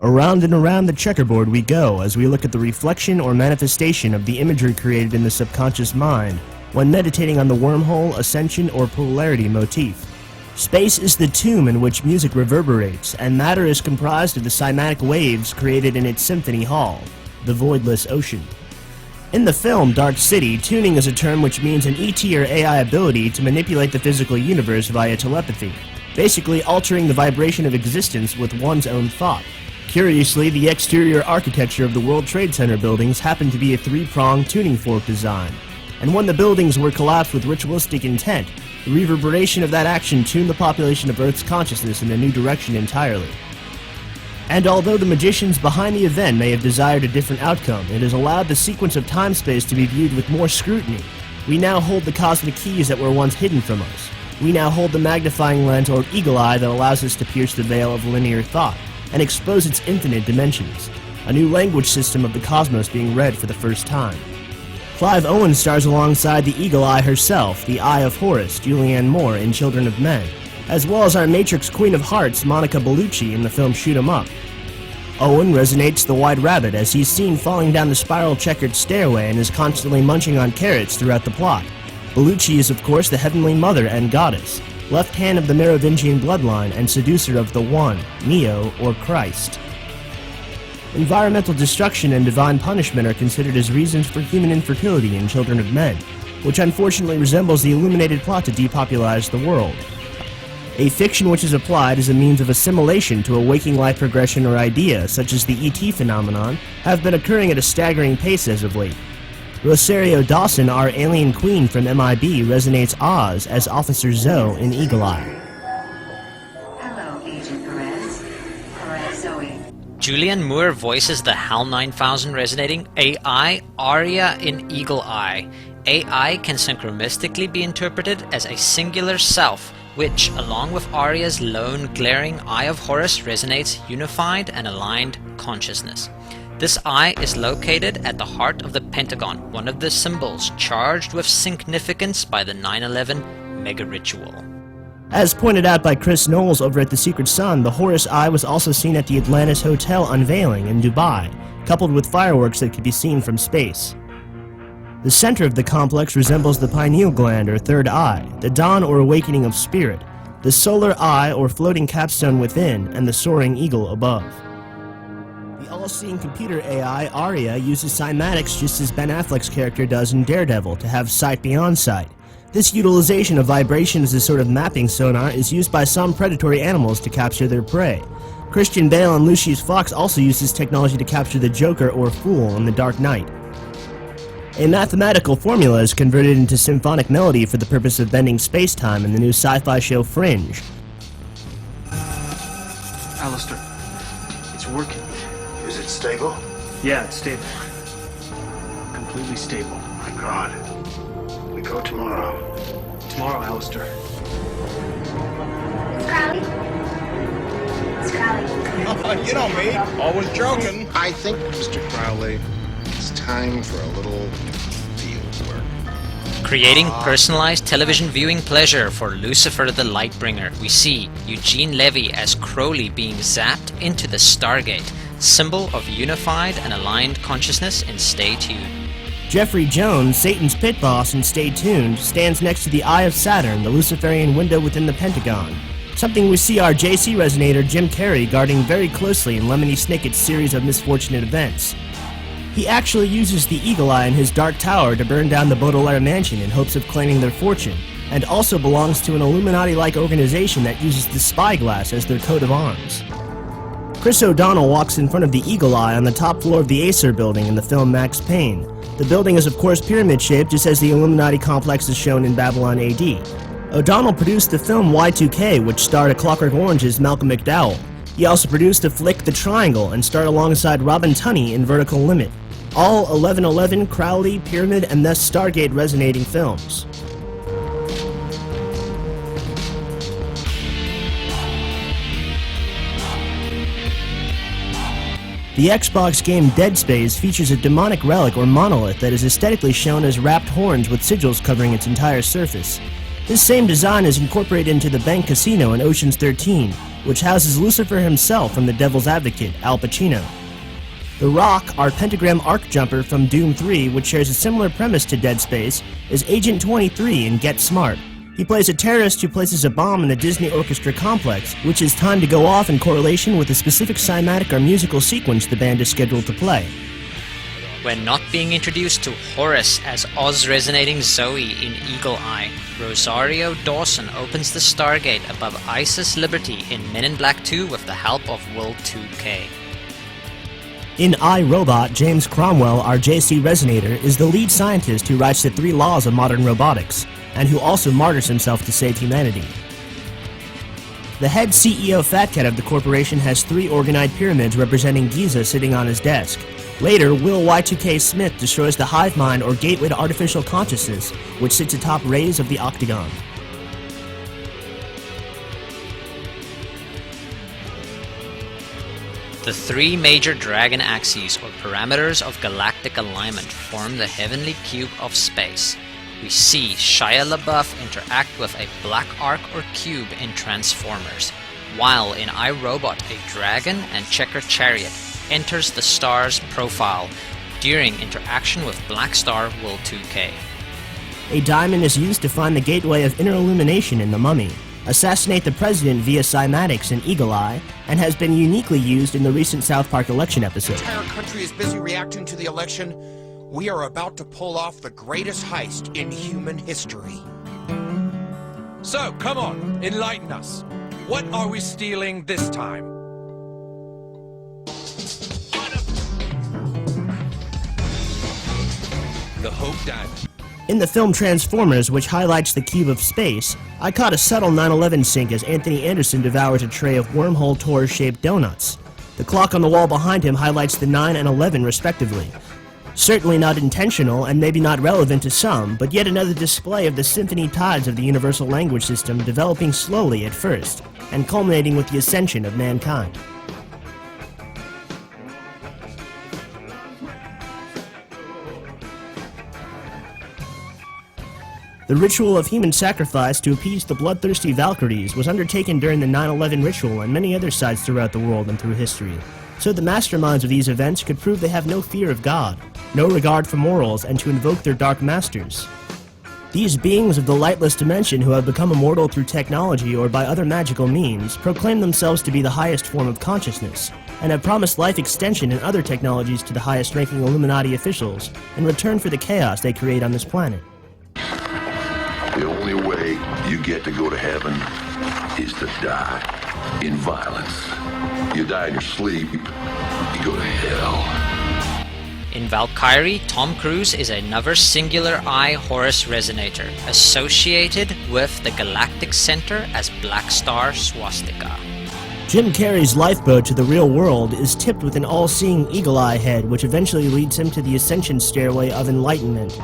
Around and around the checkerboard we go as we look at the reflection or manifestation of the imagery created in the subconscious mind when meditating on the wormhole, ascension, or polarity motif. Space is the tomb in which music reverberates, and matter is comprised of the cymatic waves created in its symphony hall, the voidless ocean. In the film Dark City, tuning is a term which means an ET or AI ability to manipulate the physical universe via telepathy, basically altering the vibration of existence with one's own thought. Curiously, the exterior architecture of the World Trade Center buildings happened to be a three-pronged tuning fork design, and when the buildings were collapsed with ritualistic intent, the reverberation of that action tuned the population of Earth's consciousness in a new direction entirely. And although the magicians behind the event may have desired a different outcome, it has allowed the sequence of time-space to be viewed with more scrutiny. We now hold the cosmic keys that were once hidden from us. We now hold the magnifying lens or eagle eye that allows us to pierce the veil of linear thought and expose its infinite dimensions, a new language system of the cosmos being read for the first time. Clive Owen stars alongside the Eagle Eye herself, the Eye of Horus, Julianne Moore in Children of Men, as well as our Matrix Queen of Hearts, Monica Bellucci, in the film Shoot 'Em Up. Owen resonates the White Rabbit as he's seen falling down the spiral-checkered stairway and is constantly munching on carrots throughout the plot. Bellucci is of course the Heavenly Mother and Goddess, left hand of the Merovingian bloodline and seducer of the One, Neo, or Christ. Environmental destruction and divine punishment are considered as reasons for human infertility in Children of Men, which unfortunately resembles the illuminated plot to depopularize the world. A fiction which is applied as a means of assimilation to a waking life progression or idea, such as the ET phenomenon, have been occurring at a staggering pace as of late. Rosario Dawson, our alien queen from MIB, resonates Oz as Officer Zoe in Eagle Eye. Hello, Agent Perez. Perez Zoe. Julianne Moore voices the HAL 9000 resonating AI Arya in Eagle Eye. AI can synchronistically be interpreted as a singular self, which, along with Arya's lone glaring Eye of Horus, resonates unified and aligned consciousness. This eye is located at the heart of the Pentagon, one of the symbols charged with significance by the 9/11 mega ritual. As pointed out by Chris Knowles over at The Secret Sun, the Horus Eye was also seen at the Atlantis Hotel unveiling in Dubai, coupled with fireworks that could be seen from space. The center of the complex resembles the pineal gland or third eye, the dawn or awakening of spirit, the solar eye or floating capstone within, and the soaring eagle above. The all-seeing computer AI, Arya, uses cymatics just as Ben Affleck's character does in Daredevil to have sight beyond sight. This utilization of vibration as a sort of mapping sonar is used by some predatory animals to capture their prey. Christian Bale and Lucius Fox also use this technology to capture the Joker or Fool in The Dark Knight. A mathematical formula is converted into symphonic melody for the purpose of bending space-time in the new sci-fi show Fringe. Alistair, it's working. Is it stable? Yeah, it's stable. Completely stable. My God. We go tomorrow. Tomorrow, Alistair. Crowley? It's Crowley. You know me, always joking. I think, Mr. Crowley, it's time for a little field work. Creating personalized television viewing pleasure for Lucifer the Lightbringer, we see Eugene Levy as Crowley being zapped into the Stargate, symbol of unified and aligned consciousness in Stay Tuned. Jeffrey Jones, Satan's pit boss in Stay Tuned, stands next to the Eye of Saturn, the Luciferian window within the Pentagon, something we see our JC resonator Jim Carrey guarding very closely in Lemony Snicket's series of misfortunate events. He actually uses the Eagle Eye in his Dark Tower to burn down the Baudelaire mansion in hopes of claiming their fortune, and also belongs to an Illuminati-like organization that uses the spyglass as their coat of arms. Chris O'Donnell walks in front of the Eagle Eye on the top floor of the Acer building in the film Max Payne. The building is of course pyramid-shaped, just as the Illuminati complex is shown in Babylon AD. O'Donnell produced the film Y2K, which starred A Clockwork Orange's Malcolm McDowell. He also produced the flick The Triangle and starred alongside Robin Tunney in Vertical Limit. All 1111, Crowley, Pyramid, and thus Stargate resonating films. The Xbox game Dead Space features a demonic relic or monolith that is aesthetically shown as wrapped horns with sigils covering its entire surface. This same design is incorporated into the Bank Casino in Ocean's 13, which houses Lucifer himself from the Devil's Advocate, Al Pacino. The Rock, our pentagram arc jumper from Doom 3, which shares a similar premise to Dead Space, is Agent 23 in Get Smart. He plays a terrorist who places a bomb in the Disney Orchestra complex, which is timed to go off in correlation with a specific cinematic or musical sequence the band is scheduled to play. When not being introduced to Horus as Oz-resonating Zoe in Eagle Eye, Rosario Dawson opens the Stargate above ISIS Liberty in Men in Black 2 with the help of Will 2K. In I, Robot, James Cromwell, our JC Resonator, is the lead scientist who writes the 3 laws of modern robotics, and who also martyrs himself to save humanity. The head CEO Fat Cat of the corporation has 3 organoid pyramids representing Giza sitting on his desk. Later, Will Y2K Smith destroys the hive mind or gateway to artificial consciousness, which sits atop rays of the octagon. The 3 major dragon axes, or parameters of galactic alignment, form the heavenly cube of space. We see Shia LaBeouf interact with a black arc or cube in Transformers, while in iRobot a dragon and checker chariot enters the star's profile during interaction with Black Star Will 2K. A diamond is used to find the gateway of inner illumination in The Mummy, assassinate the president via cymatics in Eagle Eye, and has been uniquely used in the recent South Park election episode. The entire country is busy reacting to the election. We are about to pull off the greatest heist in human history. So, come on, enlighten us. What are we stealing this time? The Hope Diamond. In the film Transformers, which highlights the cube of space, I caught a subtle 9/11 sync as Anthony Anderson devours a tray of wormhole tour-shaped donuts. The clock on the wall behind him highlights the 9 and 11 respectively. Certainly not intentional and maybe not relevant to some, but yet another display of the symphony tides of the universal language system developing slowly at first, and culminating with the ascension of mankind. The ritual of human sacrifice to appease the bloodthirsty Valkyries was undertaken during the 9/11 ritual and many other sites throughout the world and through history, so the masterminds of these events could prove they have no fear of God, no regard for morals, and to invoke their dark masters. These beings of the lightless dimension who have become immortal through technology or by other magical means proclaim themselves to be the highest form of consciousness, and have promised life extension and other technologies to the highest-ranking Illuminati officials in return for the chaos they create on this planet. The only way you get to go to heaven is to die in violence. You die in your sleep, you go to hell. In Valkyrie, Tom Cruise is another singular eye Horus resonator, associated with the galactic center as Black Star Swastika. Jim Carrey's lifeboat to the real world is tipped with an all-seeing eagle eye head, which eventually leads him to the ascension stairway of Enlightenment.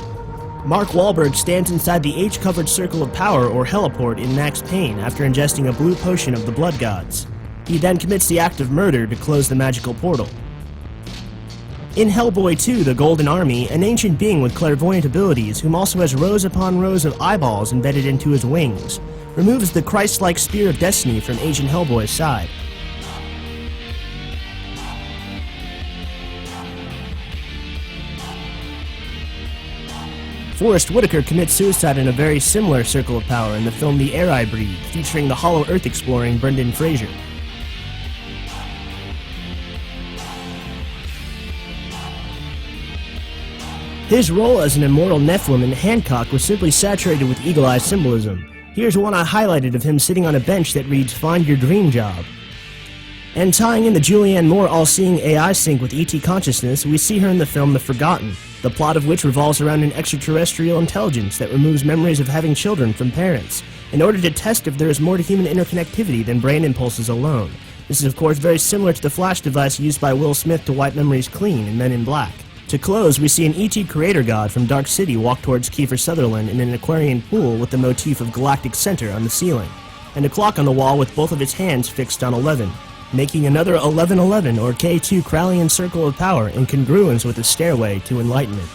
Mark Wahlberg stands inside the H-covered circle of power, or heliport, in Max Payne after ingesting a blue potion of the blood gods. He then commits the act of murder to close the magical portal. In Hellboy 2, The Golden Army, an ancient being with clairvoyant abilities, whom also has rows upon rows of eyeballs embedded into his wings, removes the Christ-like spear of destiny from Agent Hellboy's side. Forrest Whitaker commits suicide in a very similar circle of power in the film The Air I Breathe, featuring the Hollow Earth exploring Brendan Fraser. His role as an immortal Nephilim in Hancock was simply saturated with eagle eye symbolism. Here's one I highlighted of him sitting on a bench that reads, "Find your dream job." And tying in the Julianne Moore all-seeing AI sync with ET consciousness, we see her in the film The Forgotten, the plot of which revolves around an extraterrestrial intelligence that removes memories of having children from parents, in order to test if there is more to human interconnectivity than brain impulses alone. This is of course very similar to the flash device used by Will Smith to wipe memories clean in Men in Black. To close, we see an ET creator god from Dark City walk towards Kiefer Sutherland in an Aquarian pool with the motif of Galactic Center on the ceiling, and a clock on the wall with both of its hands fixed on 11. Making another 1111 or K2 Krallian circle of power in congruence with the stairway to enlightenment.